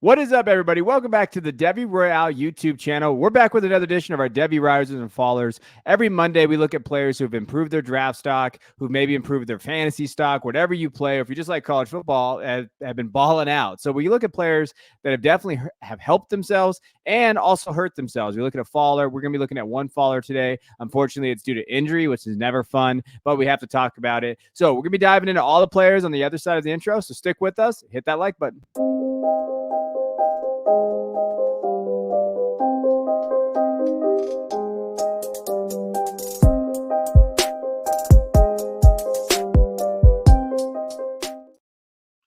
What is up, everybody? Welcome back to the Devy Royale YouTube channel. We're back with another edition of our Devy Risers and Fallers. Every Monday, we look at players who've improved their draft stock, who maybe improved their fantasy stock, whatever you play, or if you just like college football, have been balling out. So we look at players that have definitely have helped themselves and also hurt themselves. We look at a faller. We're going to be looking at one faller today. Unfortunately, it's due to injury, which is never fun, but we have to talk about it. So we're going to be diving into all the players on the other side of the intro. So stick with us. Hit that like button.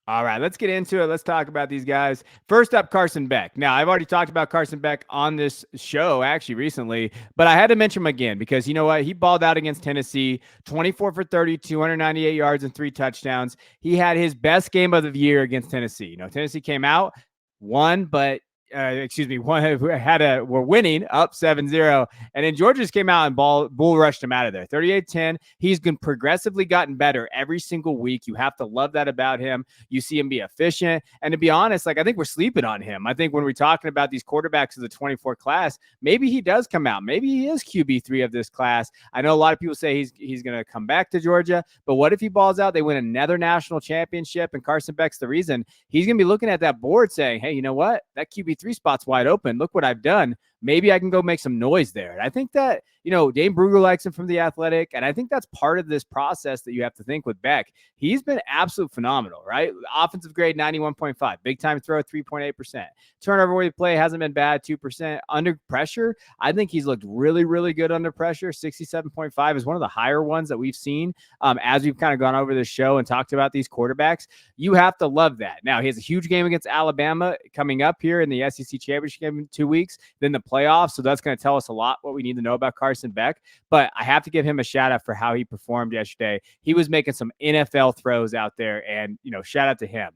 All right, let's get into it. Let's talk about these guys. First up, Carson Beck. Now, I've already talked about Carson Beck on this show actually recently, but I had to mention him again because you know what? He balled out against Tennessee, 24 for 30, 298 yards and 3 touchdowns. He had his best game of the year against Tennessee. You know, Tennessee came out, won, but we're winning up 7-0. And then Georgia just came out and bull rushed him out of there. 38-10. He's been progressively gotten better every single week. You have to love that about him. You see him be efficient. And to be honest, I think we're sleeping on him. I think when we're talking about these quarterbacks of the 24 class, maybe he does come out. Maybe he is QB3 of this class. I know a lot of people say he's going to come back to Georgia, but what if he balls out? They win another national championship, and Carson Beck's the reason. He's going to be looking at that board saying, hey, you know what? That QB3 spot's wide open. Look what I've done. Maybe I can go make some noise there. And I think that, Dane Brugler likes him from The Athletic. And I think that's part of this process that you have to think with Beck. He's been absolute phenomenal, right? Offensive grade, 91.5. Big time throw, 3.8%. Turnover weighted play hasn't been bad, 2%. Under pressure, I think he's looked really, really good under pressure. 67.5 is one of the higher ones that we've seen as we've kind of gone over this show and talked about these quarterbacks. You have to love that. Now, he has a huge game against Alabama coming up here in the SEC Championship game in 2 weeks, then the playoffs. So that's going to tell us a lot what we need to know about Carson Beck. But I have to give him a shout out for how he performed yesterday. He was making some NFL throws out there, and, shout out to him.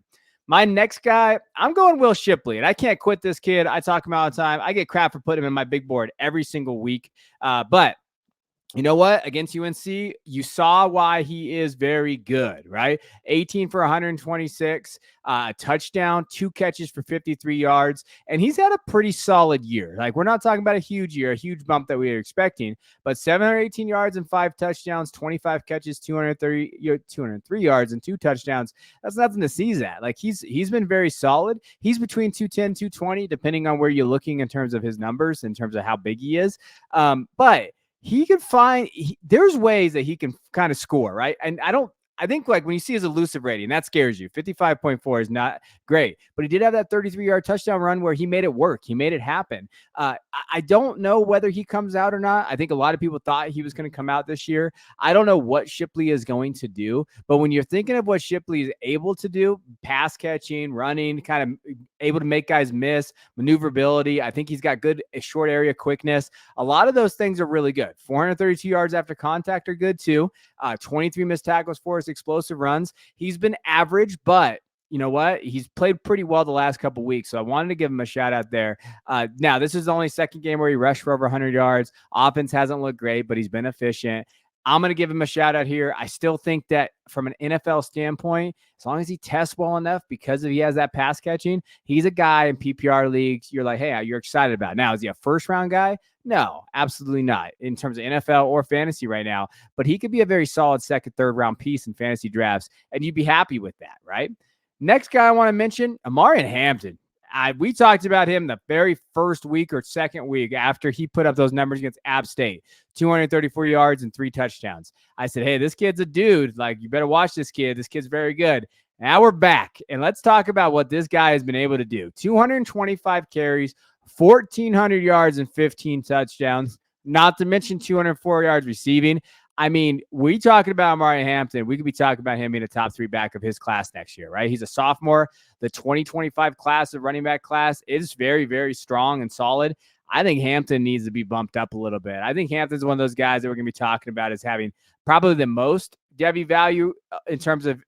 My next guy, I'm going Will Shipley, and I can't quit this kid. I talk him all the time. I get crap for putting him in my big board every single week. But you know what? Against UNC, you saw why he is very good, right? 18 for 126, touchdown, 2 catches for 53 yards. And he's had a pretty solid year. Like, we're not talking about a huge year, a huge bump that we were expecting, but 718 yards and 5 touchdowns, 25 catches, 203 yards and 2 touchdowns. That's nothing to sneeze at. Like, he's been very solid. He's between 210, 220, depending on where you're looking in terms of his numbers, in terms of how big he is. But he can there's ways that he can kind of score, right? And I think like when you see his elusive rating, that scares you. 55.4 is not great, but he did have that 33-yard touchdown run where he made it work. He made it happen. I don't know whether he comes out or not. I think a lot of people thought he was going to come out this year. I don't know what Shipley is going to do, but when you're thinking of what Shipley is able to do, pass catching, running, kind of able to make guys miss, maneuverability, I think he's got good short area quickness. A lot of those things are really good. 432 yards after contact are good too. 23 missed tackles for his explosive runs. He's been average, but you know what? He's played pretty well the last couple weeks, so I wanted to give him a shout out there. Now, this is the only second game where he rushed for over 100 yards. Offense hasn't looked great, but he's been efficient. I'm going to give him a shout out here. I still think that from an NFL standpoint, as long as he tests well enough, because he has that pass catching, he's a guy in PPR leagues you're like, hey, you're excited about. Now, is he a first round guy? No, absolutely not in terms of NFL or fantasy right now, but he could be a very solid second, third round piece in fantasy drafts, and you'd be happy with that, right? Next guy I want to mention, Amarian Hampton. We talked about him the very first week or second week after he put up those numbers against App State, 234 yards and 3 touchdowns. I said, hey, this kid's a dude. Like, you better watch this kid. This kid's very good. Now we're back, and let's talk about what this guy has been able to do. 225 carries, 1,400 yards and 15 touchdowns, not to mention 204 yards receiving. I mean, we talking about Amari Hampton. We could be talking about him being a top 3 back of his class next year, right? He's a sophomore. The 2025 class of running back class is very, very strong and solid. I think Hampton needs to be bumped up a little bit. I think Hampton's one of those guys that we're going to be talking about as having probably the most Devy value in terms of,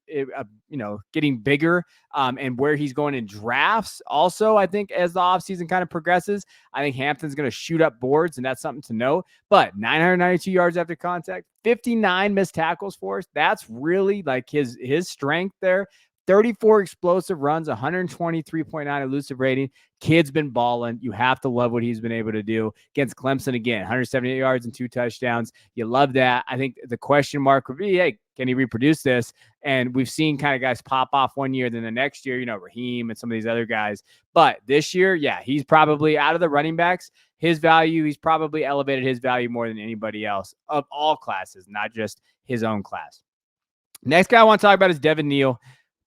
getting bigger and where he's going in drafts. Also, I think as the offseason kind of progresses, I think Hampton's going to shoot up boards, and that's something to note. But 992 yards after contact, 59 missed tackles for us. That's really like his strength there. 34 explosive runs, 123.9 elusive rating. Kid's been balling. You have to love what he's been able to do against Clemson again. 178 yards and 2 touchdowns. You love that. I think the question mark would be, hey, can he reproduce this? And we've seen kind of guys pop off one year, then the next year, Raheem and some of these other guys. But this year, yeah, he's probably out of the running backs. His value, he's probably elevated his value more than anybody else of all classes, not just his own class. Next guy I want to talk about is Devin Neal.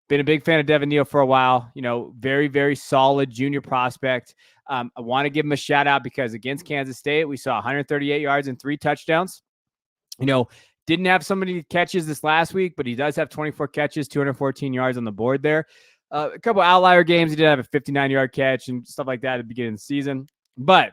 Been a big fan of Devin Neal for a while. Very, very solid junior prospect. I want to give him a shout out because against Kansas State, we saw 138 yards and 3 touchdowns. Didn't have so many catches this last week, but he does have 24 catches, 214 yards on the board there. A couple outlier games, he did have a 59-yard catch and stuff like that at the beginning of the season. But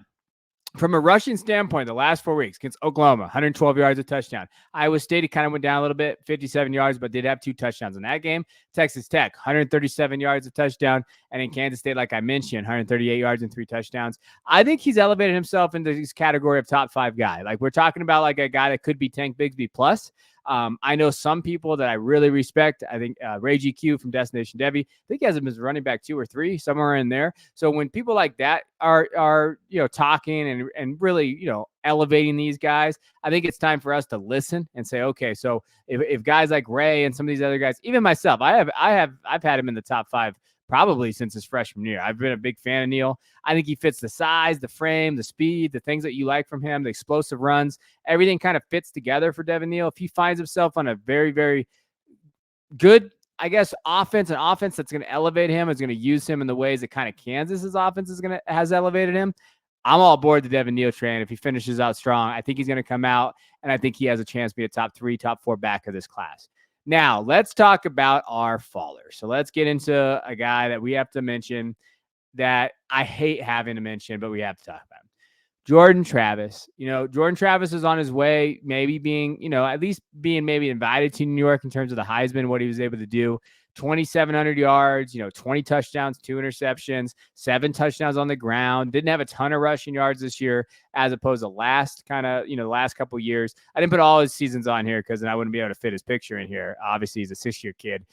from a rushing standpoint, the last 4 weeks against Oklahoma, 112 yards, a touchdown. Iowa State, he kind of went down a little bit, 57 yards, but did have 2 touchdowns in that game. Texas Tech, 137 yards, a touchdown. And in Kansas State, like I mentioned, 138 yards and 3 touchdowns. I think he's elevated himself into this category of top 5 guy. Like we're talking about like a guy that could be Tank Bigsby plus. I know some people that I really respect. I think Ray GQ from Destination Devy, I think he has him as running back 2 or 3, somewhere in there. So when people like that are talking and really elevating these guys, I think it's time for us to listen and say, okay, so if guys like Ray and some of these other guys, even myself, I've had him in the top 5 probably since his freshman year. I've been a big fan of Neal. I think he fits the size, the frame, the speed, the things that you like from him, the explosive runs. Everything kind of fits together for Devin Neal. If he finds himself on a very, very good, I guess, offense that's going to elevate him, is going to use him in the ways that kind of Kansas's offense has elevated him, I'm all aboard the Devin Neal train. If he finishes out strong, I think he's going to come out, and I think he has a chance to be a top 3, top 4 back of this class. Now, let's talk about our fallers. So let's get into a guy that we have to mention that I hate having to mention, but we have to talk about him. Jordan Travis. Jordan Travis is on his way, maybe being, at least being maybe invited to New York in terms of the Heisman, what he was able to do. 2,700 yards, 20 touchdowns, 2 interceptions, 7 touchdowns on the ground. Didn't have a ton of rushing yards this year as opposed to last couple of years. I didn't put all his seasons on here because then I wouldn't be able to fit his picture in here. Obviously, he's a 6-year kid.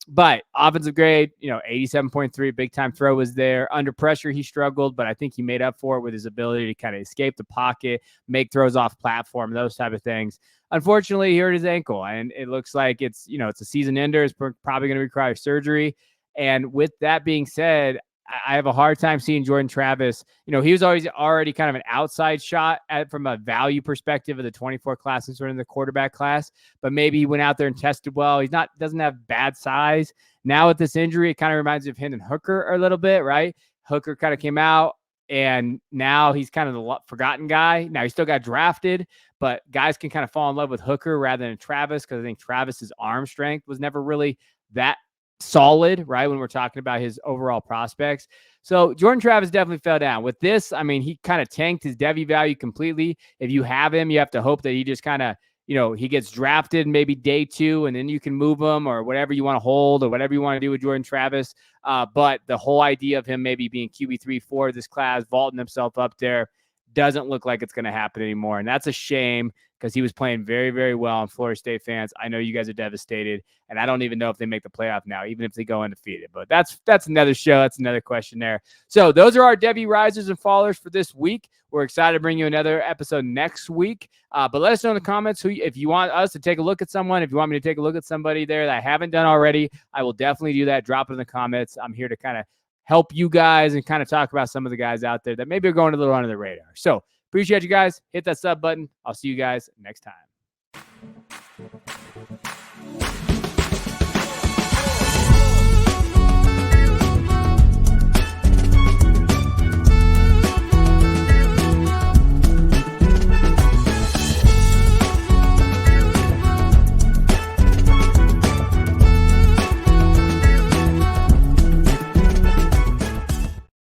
But offensive grade, 87.3, big time throw was there. Under pressure, he struggled, but I think he made up for it with his ability to kind of escape the pocket, make throws off platform, those type of things. Unfortunately, he hurt his ankle, and it looks like it's a season ender. It's probably going to require surgery. And with that being said, I have a hard time seeing Jordan Travis. He was already kind of an outside shot from a value perspective of the 24 classes or in the quarterback class, but maybe he went out there and tested well. Doesn't have bad size. Now with this injury, it kind of reminds me of Hendon Hooker a little bit, right? Hooker kind of came out, and now he's kind of the forgotten guy. Now he still got drafted, but guys can kind of fall in love with Hooker rather than Travis, because I think Travis's arm strength was never really that solid, right, when we're talking about his overall prospects. So Jordan Travis definitely fell down. With this, I mean, he kind of tanked his Devy value completely. If you have him, you have to hope that he just kind of, he gets drafted maybe day 2, and then you can move him or whatever you want to hold or whatever you want to do with Jordan Travis. But the whole idea of him maybe being QB3, 4 of this class, vaulting himself up there, doesn't look like it's going to happen anymore. And that's a shame, because he was playing very, very well. And Florida State fans, I know you guys are devastated, and I don't even know if they make the playoff now, even if they go undefeated. But that's another show. That's another question there. So those are our Devy risers and fallers for this week. We're excited to bring you another episode next week. But let us know in the comments if you want us to take a look at someone, if you want me to take a look at somebody there that I haven't done already, I will definitely do that. Drop it in the comments. I'm here to kind of help you guys and kind of talk about some of the guys out there that maybe are going a little under the radar. So appreciate you guys. Hit that sub button. I'll see you guys next time.